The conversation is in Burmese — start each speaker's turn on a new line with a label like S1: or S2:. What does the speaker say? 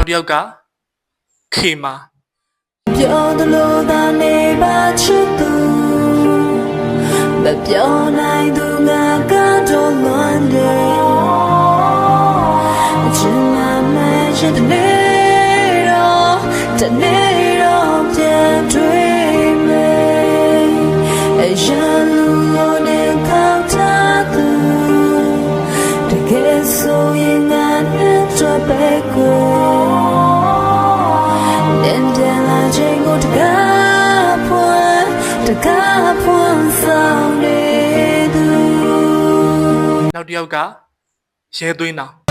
S1: တစ်ယောက်ကခေမာ
S2: ပြောသလိုသာနေပါချစ်သူမပြောနိုင်သူငါကတော့လွန်တယ်ချင်မှမဲ့ချစ်တဲ့တော့တနေ့တော့ပြန်တွေ့မယ်အရင်လိုနဲ့ခေါင်းထားသူတကယ်ဆိုရင်ငါနဲ့တော့ပဲကိုတကားဖွင့်ဆောင်နေသူ
S1: နောက်တစ်ယောက်ကရဲသွင်းအောင်